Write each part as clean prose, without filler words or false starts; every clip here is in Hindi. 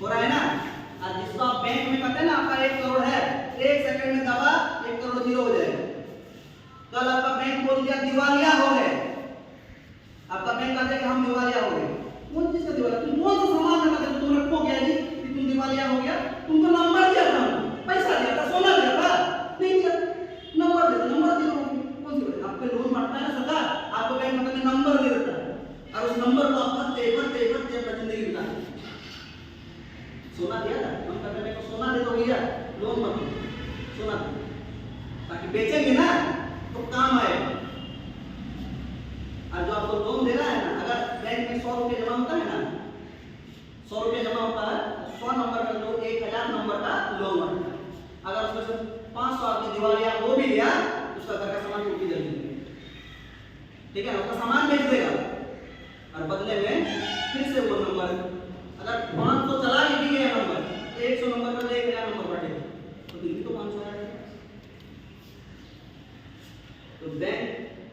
हो रहा है ना। और जिसको आप बैंक में करते हैं ना, आपका 1 करोड़ है, 1 सेकंड में दबा 1 करोड़ जीरो हो जाएगा। कल आपका बैंक बोल दिया दिवालिया हो गए, आपका बैंक कहते कि हम दिवालिया हो गए। कौन चीज का दिवालिया? तुम कौन सा सामान रखा था तुम रखो गया जी कि तुम दिवालिया हो गया? तुमको नंबर दिया था, पैसा दिया था, सोना दिया था, नहीं दिया, नंबर दे दो, नंबर दिया। कौन सी बात? आपको लोन बांटता है ना सरकार, आपको बैंक में कहते नंबर दे देता है और उस नंबर को आप भरते भरते भरते अपना जिंदगी बिताते। सोना दिया था, हम कहते हैं सोना दे दो भैया, लोन मत दो, सोना दो, ताकि बेचेंगे ना तो काम आएगा। और जो आपको लोन दे रहा है ना, अगर बैंक में 100 रुपये जमा होता है ना, 100 रुपये जमा होता है, 100 नंबर का लोन 1000 नंबर का लोन बनता है। अगर उसमें से 500 आदमी दिवालिया हो भी गया, उसका घर का सामान टूटी जल्दी, ठीक है, उसका सामान बेच देगा और बदले में फिर से वो नंबर, अगर 500 चला ही भी गया नंबर, तो 100 नंबर का 1000 नंबर बढ़ेगा, तो फिर भी तो 500 आएगा। तो बैंक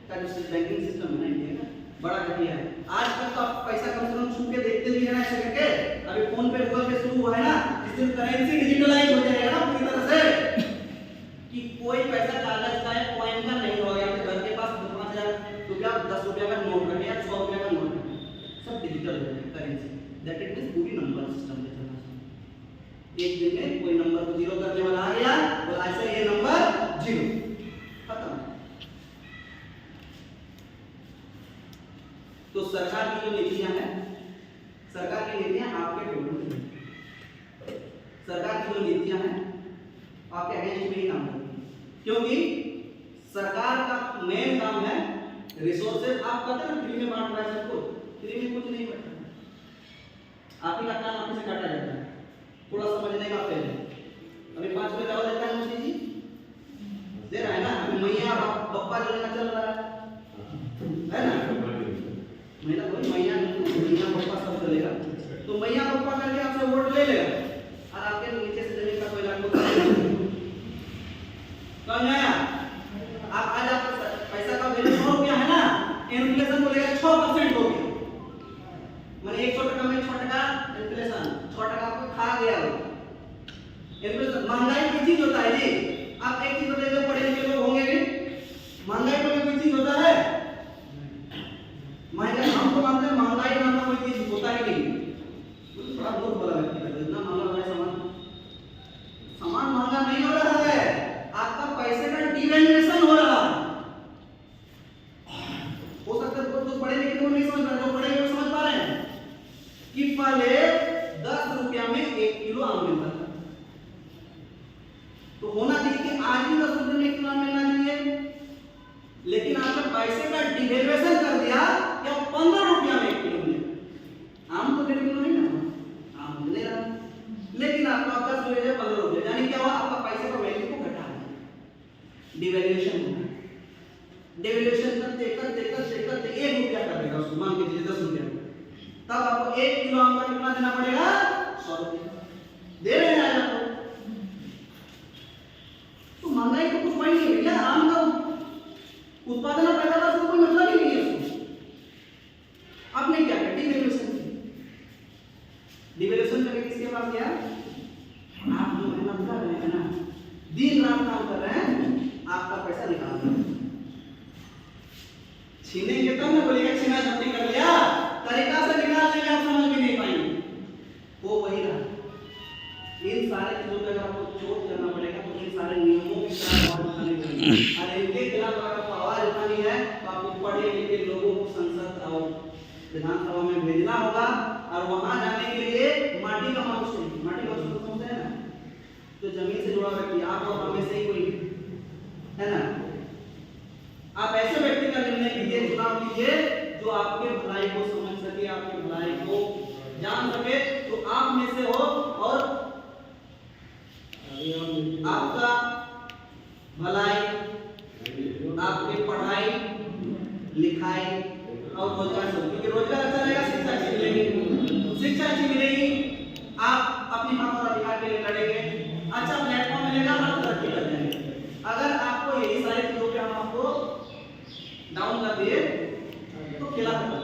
का जो बैंकिंग सिस्टम है ना इंडिया का, बड़ा घटिया है। आज तक तो आप पैसा कम से कम छू के देखते भी है ना ऐसे करके। अभी फोन पे गूगल पे शुरू हुआ है ना, जिस दिन करेंसी डिजिटलाइज हो जाएगा ना पूरी तरह से, कि कोई पैसा कागज का या कॉइन का नहीं होगा। आपके घर के पास 5,000 रुपया 10 रुपया का नोट रखे या 100 रुपया का नोट रखे, सब डिजिटल हो जाएगा करेंसी। दैट इट मींस पूरी नंबर सिस्टम पे चलना चाहिए। एक दिन में कोई नंबर को जीरो करने वाला आ गया और ऐसे ये नंबर जीरो खत्म। तो सरकार की जो नीतियां हैं, सरकार की नीतियां आपके फेवर में हैं। सरकार की जो नीतियां हैं आपके अगेंस्ट में ही काम करती है, क्योंकि सरकार का मेन काम है रिसोर्सेज। आप कहते हैं ना फ्री में बांट रहा है सबको, फ्री में कुछ नहीं बंटता, आप ही का काम आप से काटा जाता है। थोड़ा समझने का पहले, अभी 5 रुपये दवा देता है मोदी जी, दे रहा है ना। अभी मैया बप्पा जो चल रहा है ना, मैया कोई मैया बप्पा सब चलेगा, तो मैया बप्पा करके आपसे वोट ले लेगा और आपके नीचे से जमीन का कोई लाख कौन आया। आप आज आपका पैसा का वैल्यू 100 रुपया है ना, इन्फ्लेशन बोलेगा 6% हो गया, माने 100 टका में 6 टका इन्फ्लेशन, 6 टका आपको खा गया हो। इन्फ्लेशन महंगाई की चीज होता है जी। आप एक चीज बताइए, पढ़े लिखे लोग होंगे कि महंगाई में कोई चीज होता है? महंगाई हम तो मानते हैं महंगाई नाम का कोई चीज होता ही नहीं। तो थोड़ा बहुत बड़ा व्यक्ति है, इतना महंगा है सामान महंगा नहीं हो रहा है, आपका पैसे का डिवैल्यूएशन हो रहा है। हो सकता है तो पढ़े लिखे लोग नहीं समझ पा रहे, जो पढ़े लिखे समझ पा रहे हैं कि पहले 10 रुपया में 1 किलो आम मिलता था, तो होना चाहिए कि आज भी 10 रुपये में 1 किलो आम मिलना चाहिए, लेकिन आपने पैसे का डिवैल्यूएशन कर दिया या 15 रुपया में 1 किलो मिलेगा। आम तो 1.5 किलो नहीं ना, आम मिल रहा है, लेकिन आपको 10 रुपये से 15 रुपये, यानी क्या हुआ, आपका पैसे का वैल्यू को घटा दिया, डिवैल्यूएशन हुआ। डिवैल्यूएशन करते करते करते करते 1 रुपया कर देगा उसको, मान के चलिए 10 रुपया, तब आपको 1 किलो आम का कितना देना पड़ेगा? 100 रुपया दे रहे हैं आज आपको। तो महंगाई तो कुछ पॉइंट नहीं है भैया, आम का उत्पादन और पैदावार से कोई मतलब ही नहीं है उसको। आपने क्या किया? डिवैल्यूएशन। डिवैल्यूएशन करके किसके पास गया? आप जो मेहनत कर रहे हैं ना, दिन रात काम कर रहे हैं, आपका पैसा निकाल रहे हैं, छीनेंगे तब ना बोलेगा छीना झपटी कर लिया, तरीका से निकाल लेंगे आप समझ भी नहीं पाएंगे, वो वही रहा। इन सारे चीजों पे अगर आपको चोट करना पड़ेगा तो इन सारे नियमों की तरह आवाज उठानी पड़ेगी, और इनके खिलाफ अगर आपको आवाज उठानी है तो आपको पढ़े लिखे लोगों को संसद और विधानसभा में भेजना होगा। और वहां जाने के लिए माटी का माउस चाहिए। माटी का माउस समझते हैं ना, जो जमीन से जुड़ा व्यक्ति, आप और हमें से ही कोई है ना। आप ऐसे व्यक्ति का निर्णय कीजिए, चुनाव कीजिए जो आपके भलाई को समझ सके, आपके भलाई को जान सके, तो आप में से हो और आपका भलाई, आपके पढ़ाई लिखाई और रोजगार सब, क्योंकि रोजगार अच्छा रहेगा, शिक्षा अच्छी मिलेगी, शिक्षा अच्छी मिलेगी, आप अपनी हक और अधिकार के लिए लड़ेंगे, अच्छा प्लेटफॉर्म मिलेगा, आप तरक्की कर जाएंगे। अगर आपको यही सारी चीजों पे हम आपको डाउन कर दिए तो खिलाफ होगा।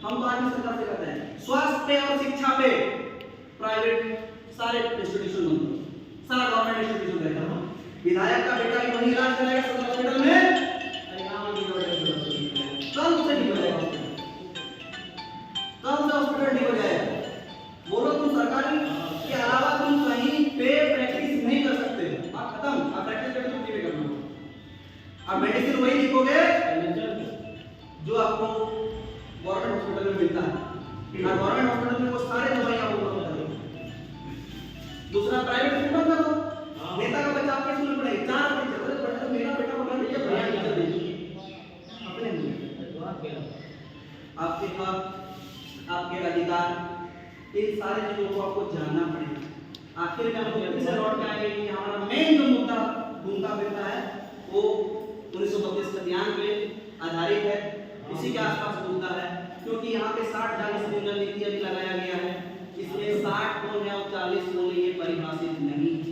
हम तो आज भी सरकार से कहते हैं स्वास्थ्य और शिक्षा पे प्राइवेट सारे इंस्टीट्यूशन बंद करो, सारा गवर्नमेंट इंस्टीट्यूशन रहेगा। विधायक का बेटा भी वही इलाज कराएगा सदर हॉस्पिटल में, कब से नहीं हो जाएगा, कब से हॉस्पिटल नहीं हो जाएगा। बोलो तुम सरकारी के अलावा तुम कहीं पे प्रैक्टिस नहीं कर सकते, आप खत्म। आप प्रैक्टिस करके छुट्टी पे करना, आप मेडिसिन वही लिखोगे जो आपको गवर्नमेंट हॉस्पिटल में मिलता है, और गवर्नमेंट हॉस्पिटल में वो सारे दवाइयां उपलब्ध करेंगे। दूसरा प्राइवेट स्कूल बंद कर दो, नेता का बच्चा आपके स्कूल में पढ़ेगा, 4 टीचर, अरे मेरा बेटा पढ़ा नहीं है, बढ़िया टीचर दीजिए अपने आपके हक, आपके अधिकार, इन सारे चीजों को आपको जानना पड़ेगा। आखिर में हम जल्दी से लौट के आएंगे कि हमारा मेन जो मुद्दा घूमता फिरता है वो 1932 सत्यान पे आधारित है, इसी के आसपास घूमता है, क्योंकि यहाँ पे 60-40 नियोजन नीति अभी लगाया गया है। इसमें 60 कौन है और 40 कौन है ये परिभाषित नहीं है,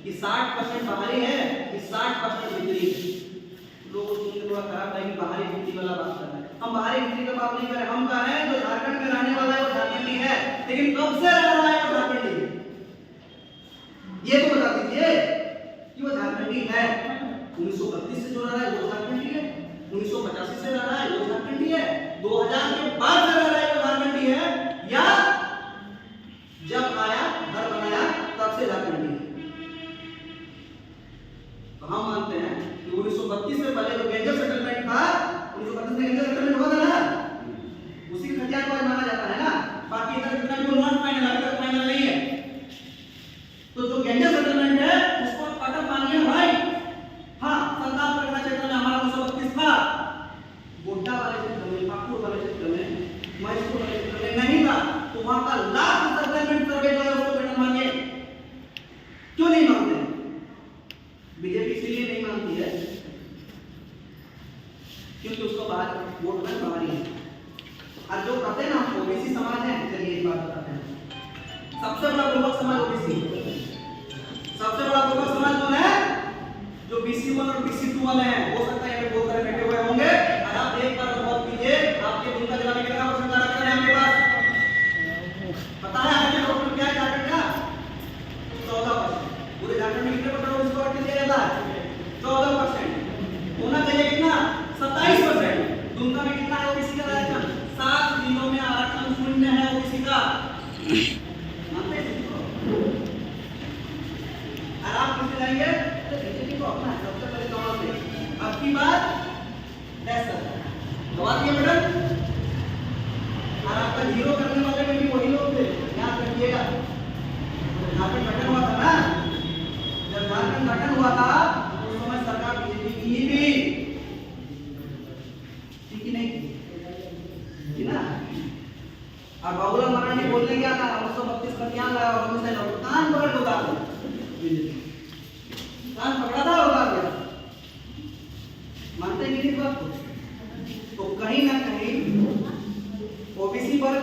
कि 60% बाहरी है कि 60% भीतरी है। लोगों को थोड़ा खराब है कि बाहरी भीतरी वाला बात कर रहे हैं, हम बाहरी भीतरी का बात नहीं कर रहे, हम कह रहे हैं जो झारखंड में रहने वाला है वो झारखंडी है, लेकिन कब से रह रहा है वो झारखंडी है, ये तो बता दीजिए कि वो झारखंडी है। 1932 से जो रह रहा है वो झारखंडी है, 1985 से रह रहा है वो झारखंडी है, 2000 के बाद से रह रहा है वो झारखंडी है, या जब आया घर बनाया तब से झारखंडी है। तो हम मानते हैं कि 1932 से पहले जो गेंजर सेटलमेंट था, 1932 में गेंजर सेटलमेंट हुआ था ना, उसी के खतियान को माना जाता है ना, बाकी इधर जितना भी नॉन फाइनल अभी तक फाइनल नहीं है। तो जो गेंजर सेटलमेंट है उसको कटअप मानिए भाई। हाँ, संताल परगना क्षेत्र में हमारा 1932 था, गोड्डा वाले क्षेत्र में, पाकुड़ वाले क्षेत्र में, मैसूर वाले क्षेत्र में नहीं था, तो वहां का लास्ट सेटलमेंट सर्वे जो है उसको कटअप मानिए। क्यों नहीं मानते? बीजेपी इसलिए नहीं मानती है क्योंकि उसको बाहर वोट बैंक बाहरी है। और जो कहते हैं ना ओबीसी समाज है, चलिए एक बात बताते हैं, सबसे बड़ा पूर्वक समाज ओबीसी, सबसे बड़ा पूर्वक समाज कौन है? जो BC1 और BC2 वाले हैं। हो सकता है ये बहुत सारे बैठे हुए होंगे, और आप एक बार बहुत कीजिए, आपके दुमका जिला में कितना परसेंट आरक्षण है आपके पास? पता है आपके डॉक्टर क्या है झारखंड का? 14%। पूरे झारखंड में कितने परसेंट ओबीसी को आरक्षण दिया जाता है? 14%। होना चाहिए कितना? 27%। दुमका में कितना है ओबीसी का आरक्षण? 7 जिलों में आरक्षण शून्य है ओबीसी का। मानते हैं इसको? और आप किससे जाएंगे? तो बीजेपी को अपना सबसे पहले दवा दे। अब की बात दवा दिए मैडम, और आपका जीरो करने वाले में भी वही लोग थे, याद रखिएगा। झारखंड गठन हुआ था ना, जब झारखंड गठन हुआ था उस समय सरकार बीजेपी की ही थी, ठीक ही नहीं थी ना। और बाबूलाल मरांडी बोलने गया था 1932 का ध्यान लगा, उन्होंने कान पकड़ के उतार दिया, कान पकड़ा था और उतार दिया। मानते हैं कि नहीं बात को? तो कहीं ना कहीं ओबीसी पर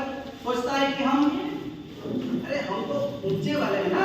सोचता है कि हम, अरे हम तो ऊंचे वाले हैं ना,